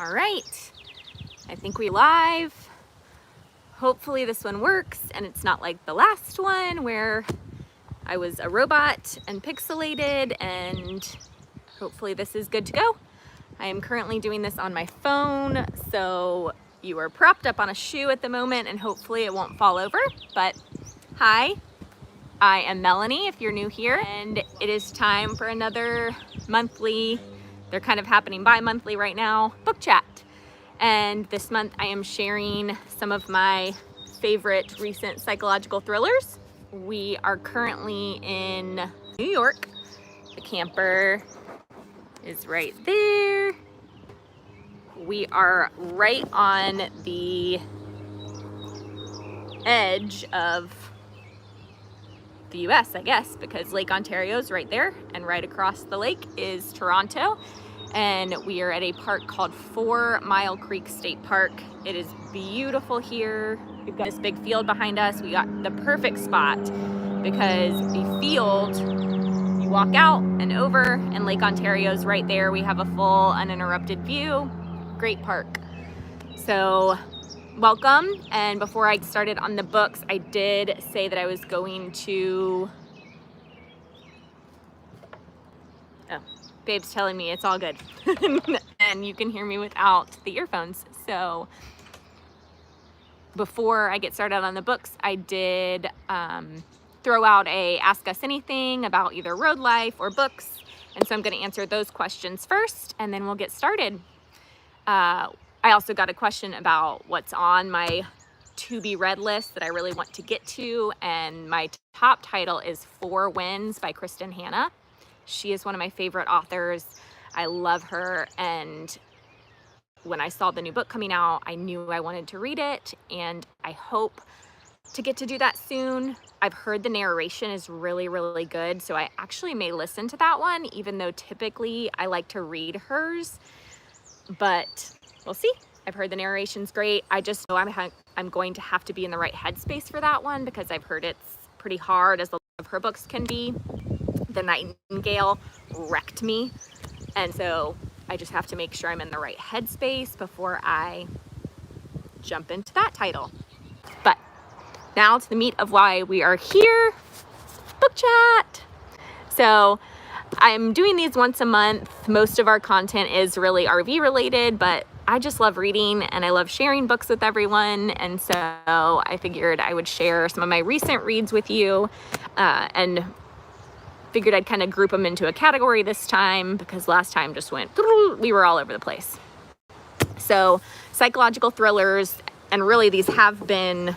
All right, I think we live. Hopefully this one works and it's not like the last one where I was a robot and pixelated, and hopefully this is good to go. I am currently doing this on my phone, so you are propped up on a shoe at the moment and hopefully it won't fall over. But hi, I am Melanie if you're new here, and it is time for another monthly, they're kind of happening bi-monthly right now, book chat. And this month I am sharing some of my favorite recent psychological thrillers. We are currently in New York. The camper is right there. We are right on the edge of the US, I guess, because Lake Ontario is right there, and right across the lake is Toronto. And we are at a park called 4 Mile Creek State Park. It is beautiful here. We've got this big field behind us. We got the perfect spot because the field, you walk out and over, and Lake Ontario is right there. We have a full uninterrupted view. Great park. So welcome. And before I started on the books, I did say that I was going to, Babe's telling me it's all good. And you can hear me without the earphones. So before I get started on the books, I did throw out a Ask Us Anything about either road life or books. And so I'm going to answer those questions first, and then we'll get started. I also got a question about what's on my to be read list that I really want to get to. And my top title is 4 Winds by Kristen Hanna. She is one of my favorite authors. I love her, and when I saw the new book coming out, I knew I wanted to read it, and I hope to get to do that soon. I've heard the narration is really, really good, so I actually may listen to that one, even though typically I like to read hers, but we'll see. I've heard the narration's great. I just know I'm going to have to be in the right headspace for that one because I've heard it's pretty hard, as a lot of her books can be. The Nightingale wrecked me, and so I just have to make sure I'm in the right headspace before I jump into that title. But now to the meat of why we are here, book chat. So I'm doing these once a month. Most of our content is really RV related, but I just love reading and I love sharing books with everyone. And so I figured I would share some of my recent reads with you, and figured I'd kind of group them into a category this time because last time just went, we were all over the place. So psychological thrillers, and really these have been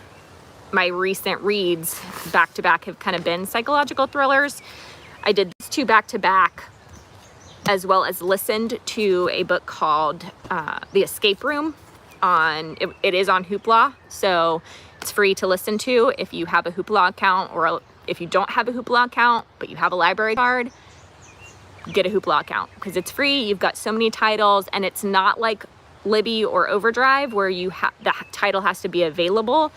my recent reads back to back, have kind of been psychological thrillers. I did these 2 back to back, as well as listened to a book called The Escape Room. It is on Hoopla, so it's free to listen to if you have a Hoopla account, or if you don't have a Hoopla account, but you have a library card, get a Hoopla account because it's free. You've got so many titles, and it's not like Libby or Overdrive where the title has to be available.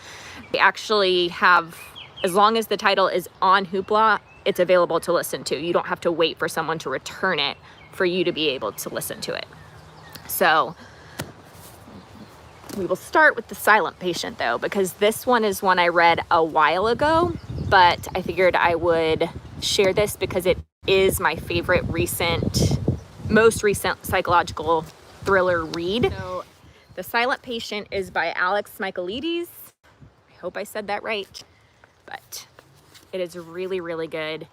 They actually have, as long as the title is on Hoopla, it's available to listen to. You don't have to wait for someone to return it for you to be able to listen to it. So we will start with The Silent Patient though, because this one is one I read a while ago, but I figured I would share this because it is my favorite most recent psychological thriller read. So The Silent Patient is by Michaelides. I hope I said that right, but it is really, really good.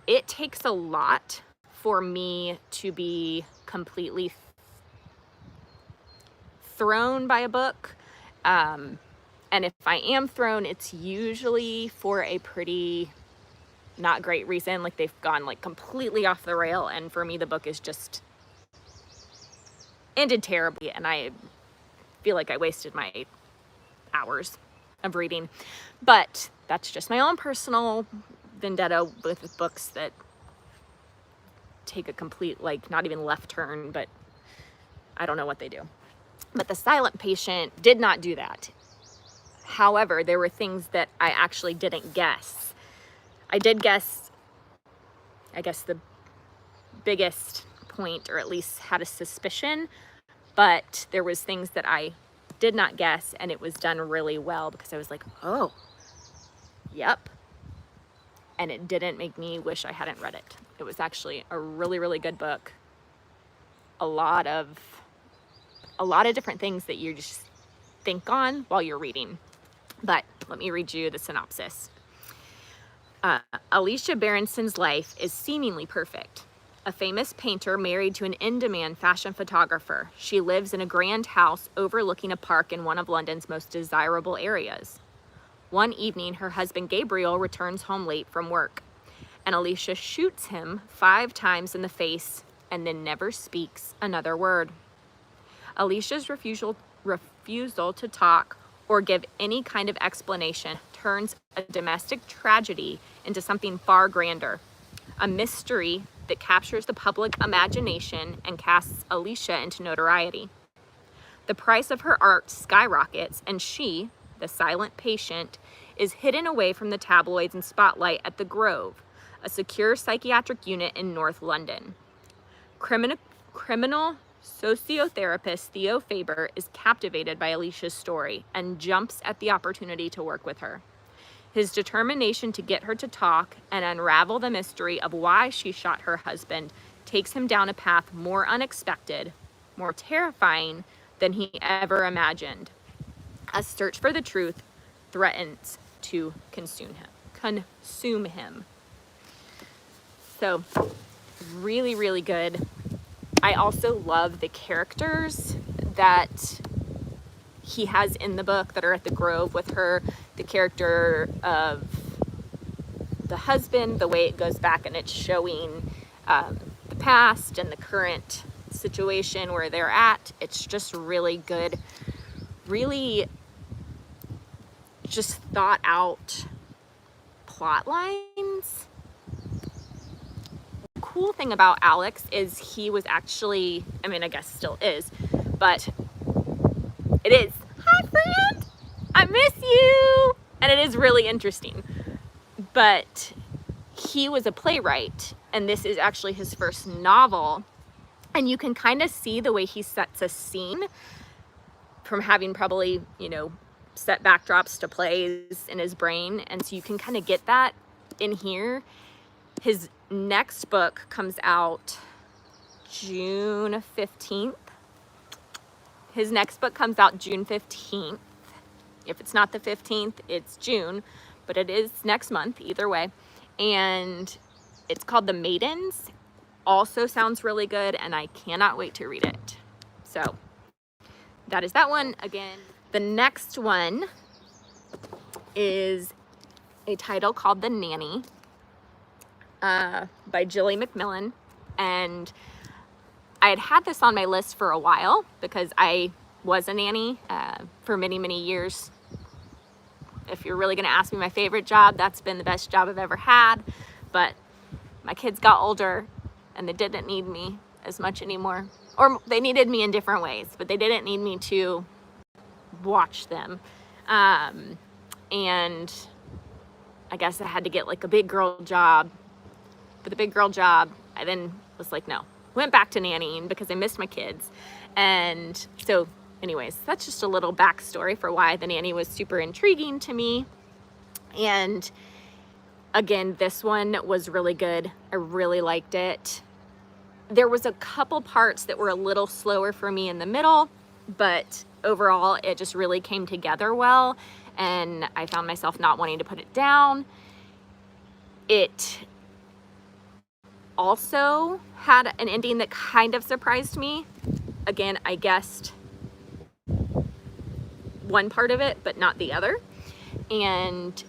It takes a lot for me to be completely thrown by a book. And if I am thrown, it's usually for a pretty not great reason. Like they've gone like completely off the rail. And for me, the book is just ended terribly. And I feel like I wasted my hours of reading. But that's just my own personal vendetta with books that take a complete, like not even left turn, but I don't know what they do. But The Silent Patient did not do that. However, there were things that I actually didn't guess. I did guess, I guess the biggest point, or at least had a suspicion, but there was things that I did not guess, and it was done really well because I was like, oh, yep. And it didn't make me wish I hadn't read it. It was actually a really, really good book. A lot of different things that you just think on while you're reading. But let me read you the synopsis. Alicia Berenson's life is seemingly perfect. A famous painter married to an in-demand fashion photographer. She lives in a grand house overlooking a park in one of London's most desirable areas. One evening, her husband Gabriel returns home late from work, and Alicia shoots him 5 times in the face and then never speaks another word. Alicia's refusal to talk or give any kind of explanation turns a domestic tragedy into something far grander, a mystery that captures the public imagination and casts Alicia into notoriety. The price of her art skyrockets, and she, the silent patient, is hidden away from the tabloids and spotlight at the Grove, a secure psychiatric unit in North London. Criminal sociotherapist Theo Faber is captivated by Alicia's story and jumps at the opportunity to work with her. His determination to get her to talk and unravel the mystery of why she shot her husband takes him down a path more unexpected, more terrifying than he ever imagined. A search for the truth threatens to consume him. So, really, really good. I also love the characters that he has in the book that are at the Grove with her. The character of the husband, the way it goes back and it's showing the past and the current situation where they're at. It's just really good, really just thought out plot lines. The cool thing about Alex is he was actually, I mean, I guess still is, but it is, hi friend, I miss you. And it is really interesting, but he was a playwright, and this is actually his first novel. And you can kind of see the way he sets a scene from having probably, set backdrops to plays in his brain. And so you can kind of get that in here. His next book comes out June 15th. His next book comes out June 15th. If it's not the 15th, it's June, but it is next month either way. And it's called The Maidens. Also sounds really good, and I cannot wait to read it. So that is that one. Again, the next one is a title called The Nanny by Jilly McMillan. And I had this on my list for a while because I was a nanny for many, many years. If you're really going to ask me my favorite job, that's been the best job I've ever had. But my kids got older and they didn't need me as much anymore. Or they needed me in different ways, but they didn't need me to watch them. And I guess I had to get like a big girl job. But the big girl job, I then was like, no. Went back to nannying because I missed my kids. And so anyways, that's just a little backstory for why The Nanny was super intriguing to me. And again, this one was really good. I really liked it. There was a couple parts that were a little slower for me in the middle, but overall it just really came together well, and I found myself not wanting to put it down. It also had an ending that kind of surprised me. Again, I guessed one part of it, but not the other. And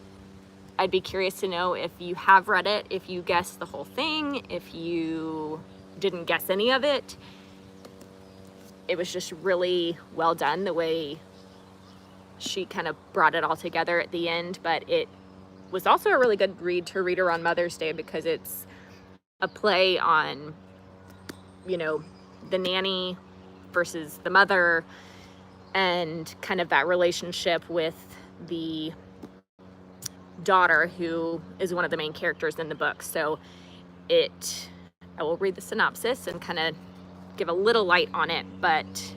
I'd be curious to know if you have read it, if you guessed the whole thing, if you didn't guess any of it. It was just really well done the way she kind of brought it all together at the end, but it was also a really good read to read around Mother's Day because it's a play on, the nanny versus the mother and kind of that relationship with the daughter who is one of the main characters in the book. So I will read the synopsis and kind of give a little light on it, but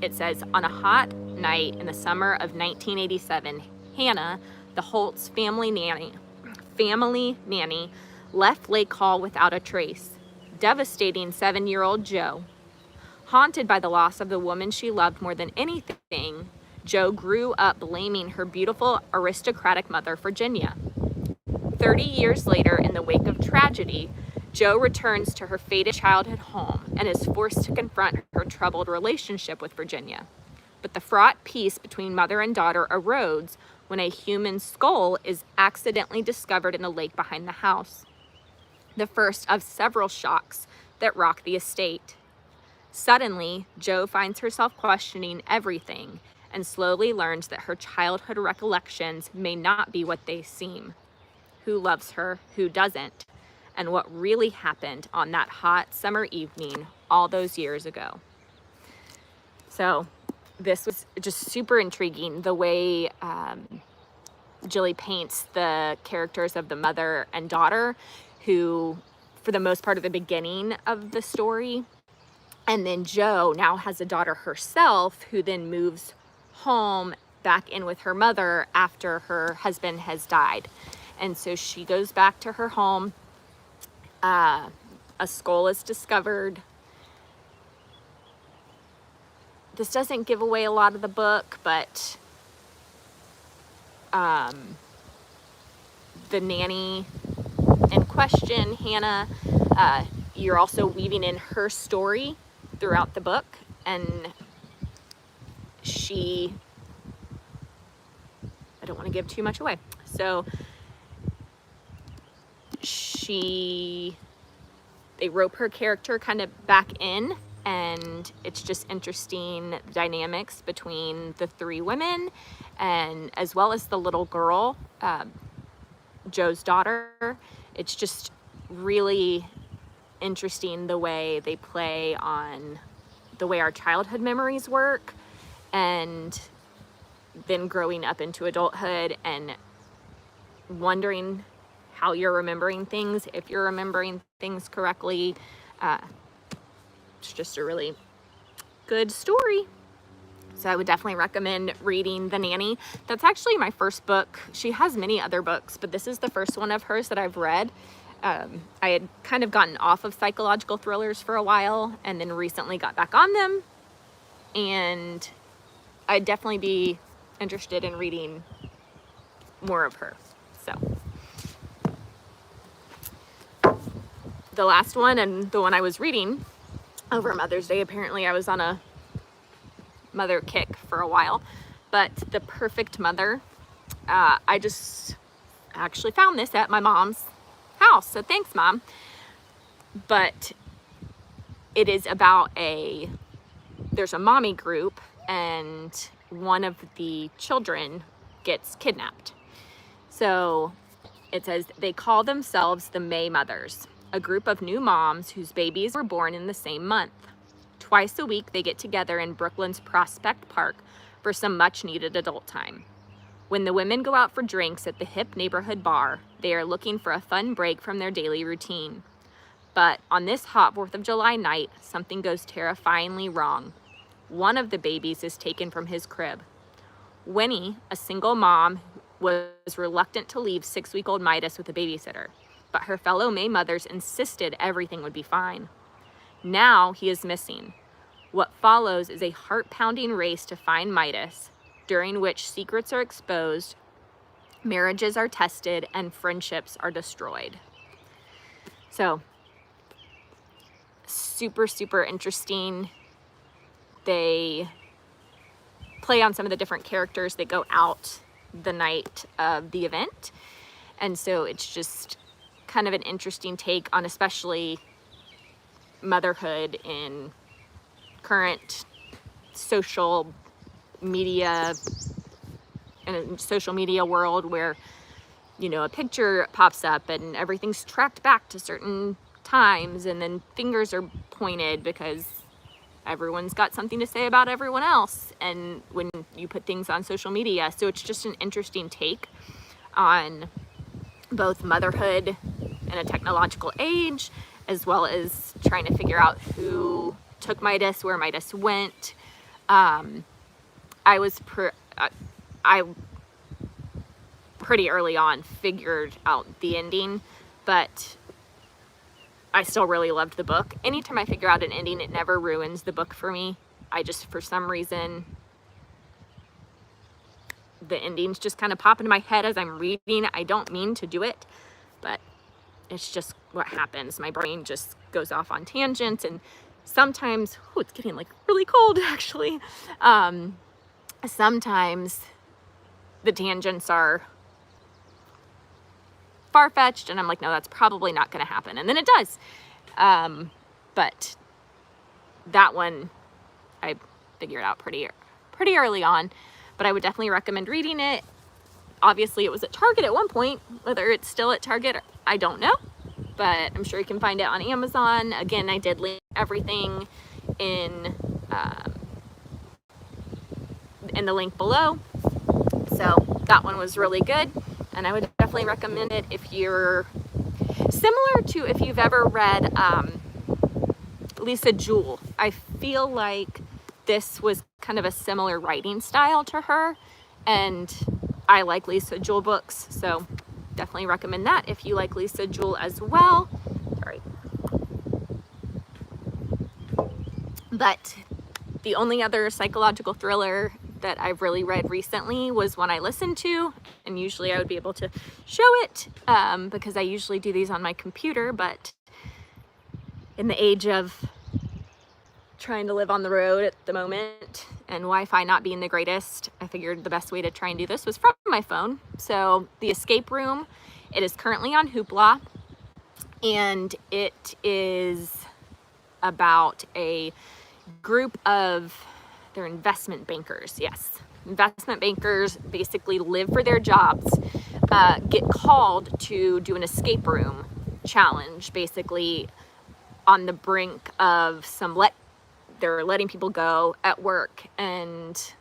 It says, on a hot night in the summer of 1987, Hannah, the Holtz family nanny, left Lake Hall without a trace, devastating 7-year-old Joe. Haunted by the loss of the woman she loved more than anything, Joe grew up blaming her beautiful, aristocratic mother, Virginia. 30 years later, in the wake of tragedy, Joe returns to her faded childhood home and is forced to confront her troubled relationship with Virginia. But the fraught peace between mother and daughter erodes when a human skull is accidentally discovered in the lake behind the house. The first of several shocks that rock the estate. Suddenly, Joe finds herself questioning everything and slowly learns that her childhood recollections may not be what they seem. Who loves her, who doesn't, and what really happened on that hot summer evening all those years ago. So this was just super intriguing, the way Jilly paints the characters of the mother and daughter, who for the most part of the beginning of the story, and then Joe now has a daughter herself, who then moves home back in with her mother after her husband has died. And so she goes back to her home. A skull is discovered. This doesn't give away a lot of the book, but the nanny in question, Hannah, you're also weaving in her story throughout the book, and I don't want to give too much away. So they rope her character kind of back in, and it's just interesting dynamics between the three women, and as well as the little girl, Joe's daughter. It's just really interesting the way they play on the way our childhood memories work, and then growing up into adulthood and wondering how you're remembering things, if you're remembering things correctly. It's just a really good story. So I would definitely recommend reading The Nanny. That's actually my first book. She has many other books, but this is the first one of hers that I've read. I had kind of gotten off of psychological thrillers for a while, and then recently got back on them. And I'd definitely be interested in reading more of her. So the last one, and the one I was reading over Mother's Day, apparently I was on a mother kick for a while, but The Perfect Mother. I just actually found this at my mom's house, so thanks, Mom. But it is about there's a mommy group, and one of the children gets kidnapped. So it says they call themselves the May Mothers, a group of new moms whose babies were born in the same month. Twice a week, they get together in Brooklyn's Prospect Park for some much-needed adult time. When the women go out for drinks at the hip neighborhood bar, they are looking for a fun break from their daily routine. But on this hot 4th of July night, something goes terrifyingly wrong. One of the babies is taken from his crib. Winnie, a single mom, was reluctant to leave 6-week-old Midas with a babysitter, but her fellow May mothers insisted everything would be fine. Now he is missing. What follows is a heart-pounding race to find Midas, during which secrets are exposed, marriages are tested, and friendships are destroyed. So, super, super interesting. They play on some of the different characters that go out the night of the event. And so it's just kind of an interesting take on especially motherhood in current social media, in a social media world where, you know, a picture pops up and everything's tracked back to certain times, and then fingers are pointed because everyone's got something to say about everyone else, and when you put things on social media. So it's just an interesting take on both motherhood in a technological age, as well as trying to figure out who took Midas, where Midas went, I was I pretty early on figured out the ending, but I still really loved the book. Anytime I figure out an ending, it never ruins the book for me. I just, for some reason, the endings just kind of pop into my head as I'm reading. I don't mean to do it, but it's just what happens. My brain just goes off on tangents, and sometimes, oh, it's getting like really cold actually. Sometimes the tangents are far-fetched and I'm like, no, that's probably not going to happen. And then it does. But that one, I figured out pretty early on, but I would definitely recommend reading it. Obviously it was at Target at one point. Whether it's still at Target, I don't know, but I'm sure you can find it on Amazon. Again, I did link everything in the link below. So that one was really good, and I would definitely recommend it if you're similar to, if you've ever read Lisa Jewell. I feel like this was kind of a similar writing style to her, and I like Lisa Jewell books, so definitely recommend that if you like Lisa Jewell as well. Sorry. But the only other psychological thriller that I've really read recently was one I listened to, and usually I would be able to show it because I usually do these on my computer, but in the age of trying to live on the road at the moment and Wi-Fi not being the greatest, I figured the best way to try and do this was from my phone. So The Escape Room, it is currently on Hoopla, and it is about a group of, they're investment bankers, yes. Investment bankers basically live for their jobs, get called to do an escape room challenge, basically on the brink of they're letting people go at work, and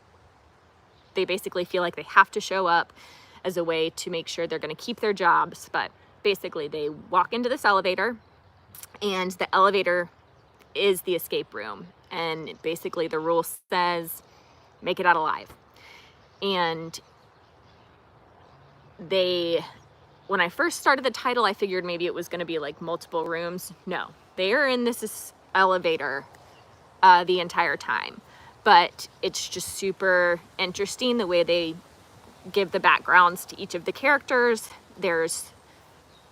they basically feel like they have to show up as a way to make sure they're going to keep their jobs. But basically they walk into this elevator, and the elevator is the escape room, and basically the rule says make it out alive. And when I first started the title, I figured maybe it was going to be like multiple rooms. No, they are in this elevator the entire time, but it's just super interesting the way they give the backgrounds to each of the characters. There's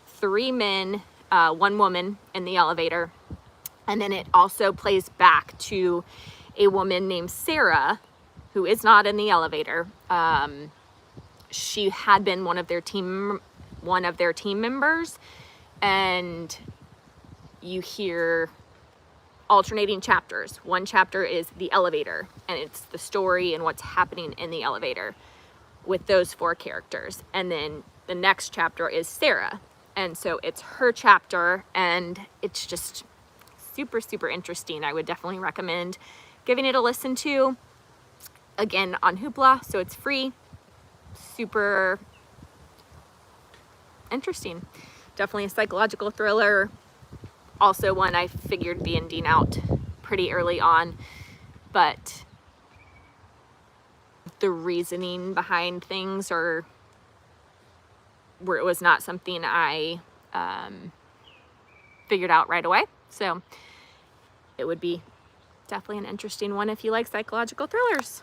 3 men, 1 woman in the elevator, and then it also plays back to a woman named Sarah, who is not in the elevator. She had been one of their team members, and you hear alternating chapters. One chapter is the elevator, and it's the story and what's happening in the elevator with those 4 characters. And then the next chapter is Sarah, and so it's her chapter, and it's just super, super interesting. I would definitely recommend giving it a listen to. Again, on Hoopla, so it's free. Super interesting. Definitely a psychological thriller. Also one I figured the ending out pretty early on, but the reasoning behind things or where it was not something I figured out right away. So it would be definitely an interesting one if you like psychological thrillers.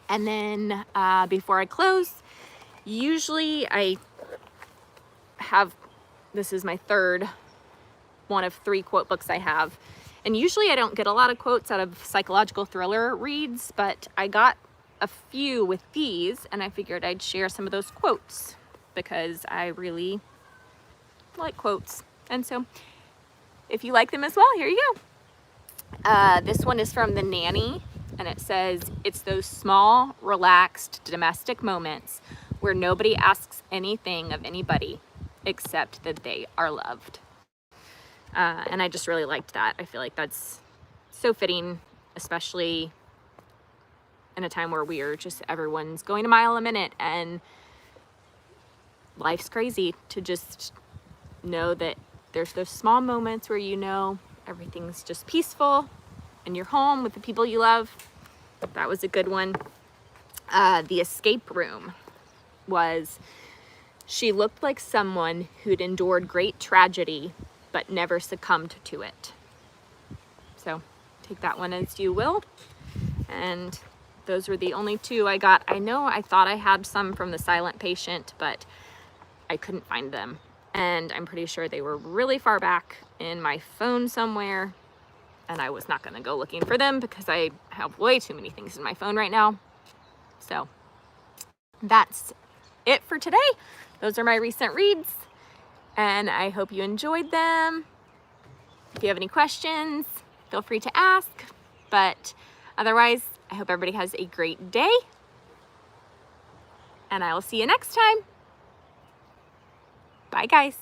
And then before I close, usually this is my third one of 3 quote books I have. And usually I don't get a lot of quotes out of psychological thriller reads, but I got a few with these, and I figured I'd share some of those quotes because I really like quotes. And so if you like them as well, here you go. This one is from the Nanny, and it says, "It's those small, relaxed, domestic moments where nobody asks anything of anybody except that they are loved." And I just really liked that. I feel like that's so fitting, especially in a time where everyone's going a mile a minute and life's crazy, to just know that there's those small moments where you know everything's just peaceful and you're home with the people you love. That was a good one. The escape room was, she looked like someone who'd endured great tragedy but never succumbed to it. So take that one as you will. And those were the only two I got. I know I thought I had some from the silent patient, but I couldn't find them. And I'm pretty sure they were really far back in my phone somewhere. And I was not gonna go looking for them because I have way too many things in my phone right now. So that's it for today. Those are my recent reads, and I hope you enjoyed them. If you have any questions, feel free to ask. But otherwise, I hope everybody has a great day, and I will see you next time. Bye, guys.